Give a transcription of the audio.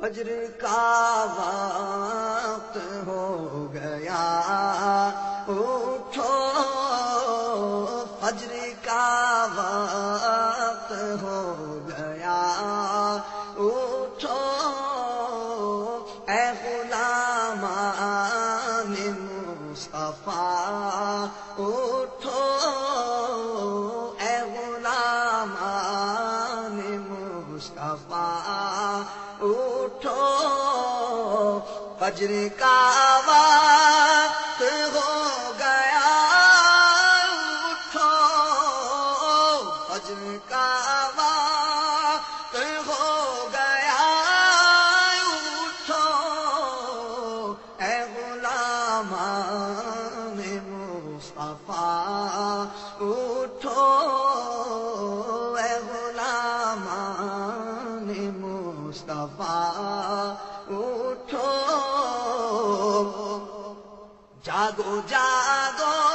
فجر کا وقت ہو گیا اٹھو، فجر کا وقت ہو گیا اٹھو، اے غلامان مصطفیٰ اٹھو، اے غلامان مصطفیٰ اٹھو، فجر کا وقت ہو گیا اٹھو، فجر کا وقت ہو گیا اٹھو، اے غلامان مصطفیٰ اٹھو، اے غلامان مصطفیٰ اٹھو، جاگو جاگو